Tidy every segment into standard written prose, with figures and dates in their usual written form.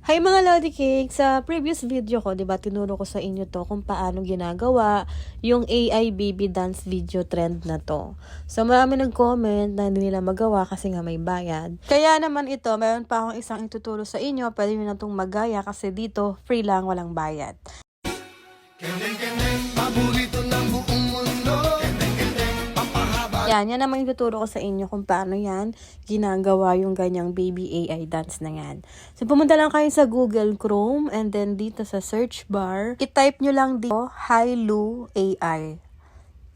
Hi mga Lodi Cake! Sa previous video ko, 'di ba, tinuro ko sa inyo to kung paano ginagawa yung AI baby dance video trend na to. So marami nag-comment na hindi nila magawa kasi nga may bayad. Kaya naman ito, meron pa akong isang ituturo sa inyo. Pwede nyo na itong magaya kasi dito free lang, walang bayad. Paborito ng buong mundo. Yan naman ituturo ko sa inyo kung paano yan ginagawa yung ganyang baby AI dance na yan. So, pumunta lang kayo sa Google Chrome and then dito sa search bar, i-type nyo lang dito, Hailu AI.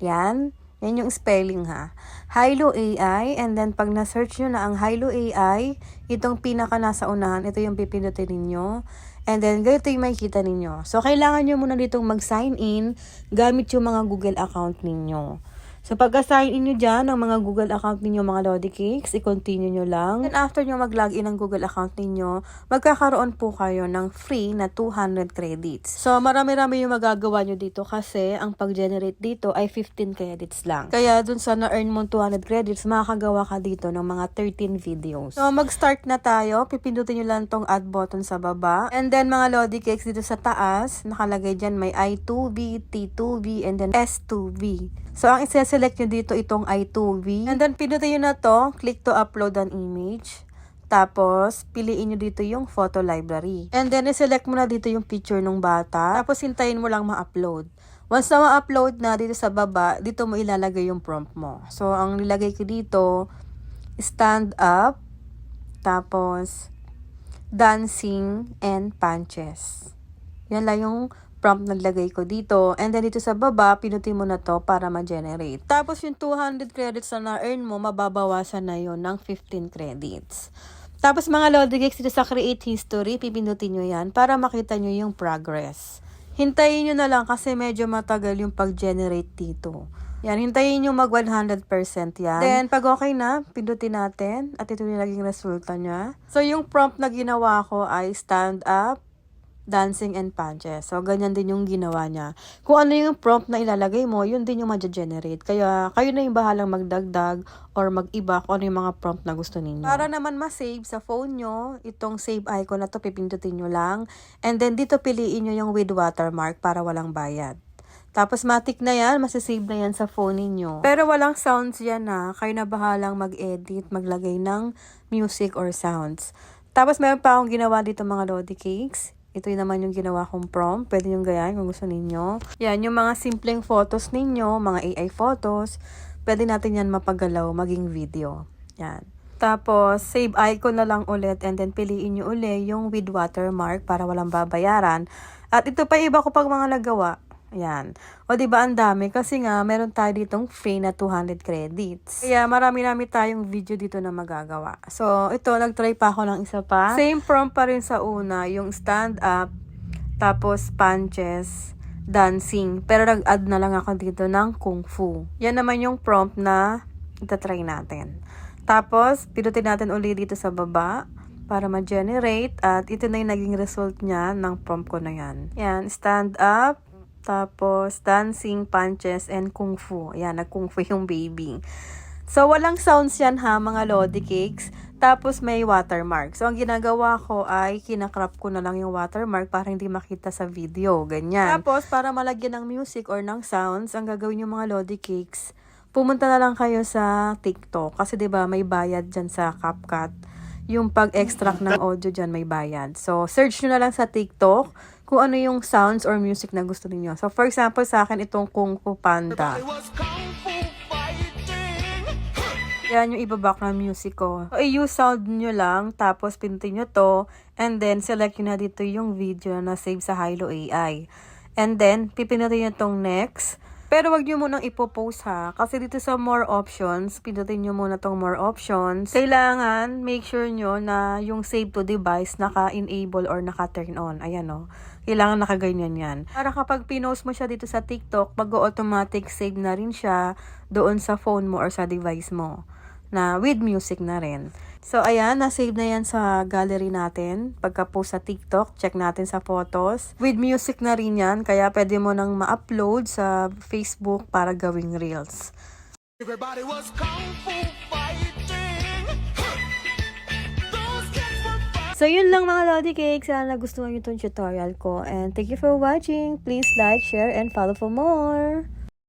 Yan yung spelling ha. Hailu AI, and then pag na-search nyo na ang Hailu AI, itong pinaka nasa unahan, ito yung pipindutin ninyo. And then, ganito yung makikita ninyo. So, kailangan nyo muna ditong mag-sign in gamit yung mga Google account ninyo. So, pagka-sign in nyo dyan ng mga Google account ninyo, mga Lodi Cakes, i-continue nyo lang. And after nyo mag-login ng Google account ninyo, magkakaroon po kayo ng free na 200 credits. So, marami-rami yung magagawa nyo dito kasi ang pag-generate dito ay 15 credits lang. Kaya dun sa na-earn mo 200 credits, makakagawa ka dito ng mga 13 videos. So, mag-start na tayo. Pipindutin nyo lang tong add button sa baba. And then, mga Lodi Cakes, dito sa taas, nakalagay dyan may I2V, T2V, and then S2V. So, ang isa-select nyo dito itong I2V. And then, pindutin nyo na to. Click to upload an image. Tapos, piliin nyo dito yung photo library. And then, iselect mo na dito yung picture ng bata. Tapos, hintayin mo lang ma-upload. Once na ma-upload na dito sa baba, dito mo ilalagay yung prompt mo. So, ang nilagay ko dito, stand up. Tapos, dancing and punches. Yan lang yung prompt naglagay ko dito. And then dito sa baba, pinutin mo na to para ma-generate. Tapos yung 200 credits na na-earn mo, mababawasan na yon ng 15 credits. Tapos mga Lodi Cakes, dito sa create history, pipindutin nyo yan para makita nyo yung progress. Hintayin nyo na lang kasi medyo matagal yung pag-generate dito. Yan, hintayin nyo mag 100% yan. Then, pag okay na, pindutin natin at ito yung naging resulta niya. So, yung prompt na ginawa ko ay stand up, dancing and punches. So, ganyan din yung ginawa niya. Kung ano yung prompt na ilalagay mo, yun din yung ma-generate. Kaya, kayo na yung bahalang magdagdag or mag-iba kung ano yung mga prompt na gusto ninyo. Para naman ma-save sa phone nyo, itong save icon na to, pipindutin nyo lang. And then, dito piliin nyo yung with watermark para walang bayad. Tapos, matik na yan, masasave na yan sa phone ninyo. Pero walang sounds yan na. Kayo na bahalang mag-edit, maglagay ng music or sounds. Tapos, meron pa akong ginawa dito mga Lodi Cakes. Ito naman yung ginawa kong prompt. Pwede yung gayahin kung gusto ninyo. Yan, yung mga simpleng photos ninyo, mga AI photos, pwede natin yan mapagalaw, maging video. Yan. Tapos, save icon na lang ulit and then piliin nyo uli yung with watermark para walang babayaran. At ito pa iba ko pag mga nagawa. Ayan. O diba ang dami? Kasi nga, meron tayo ditong free na 200 credits. Kaya marami-rami tayong video dito na magagawa. So, ito, nag-try pa ako ng isa pa. Same prompt pa rin sa una, yung stand up, tapos punches, dancing. Pero nag-add na lang ako dito ng kung fu. Yan naman yung prompt na itatry natin. Tapos, pinutin natin ulit dito sa baba para ma-generate. At ito na yung naging result niya ng prompt ko na yan. Yan, stand up, tapos, dancing, punches, and kung fu. Ayan, nag-kung fu yung baby. So, walang sounds yan ha, mga Lodi Cakes. Tapos, may watermark. So, ang ginagawa ko ay kinakrop ko na lang yung watermark para hindi makita sa video. Ganyan. Tapos, para malagyan ng music or ng sounds, ang gagawin yung mga Lodi Cakes, pumunta na lang kayo sa TikTok. Kasi, diba, may bayad dyan sa CapCut. Yung pag-extract ng audio dyan, may bayad. So, search nyo na lang sa TikTok kung ano yung sounds or music na gusto niyo. So, for example, sa akin, itong Kung Fu Panda. Yan yung ibaback na music ko. So, i-use sound nyo lang, tapos pindutin nyo to, and then select nyo na dito yung video na save sa Hailu AI. And then, pipindutin nyo tong next. Pero wag nyo munang ipopost ha. Kasi dito sa more options, pindutin nyo muna tong more options. Kailangan, make sure nyo na yung save to device naka-enable or naka-turn on. Ayan o. Kailangan nakaganyan yan. Para kapag pinost mo siya dito sa TikTok, mag-automatic save na rin siya doon sa phone mo or sa device mo. Na with music na rin. So, ayan, na-save na yan sa gallery natin. Pagka-post sa TikTok, check natin sa photos. With music na rin yan, kaya pwede mo nang ma-upload sa Facebook para gawing reels. Everybody was kung fu fighting. So, yun lang mga Lodi Cake. Sana nagustuhan nyo itong tutorial ko. And thank you for watching. Please like, share, and follow for more.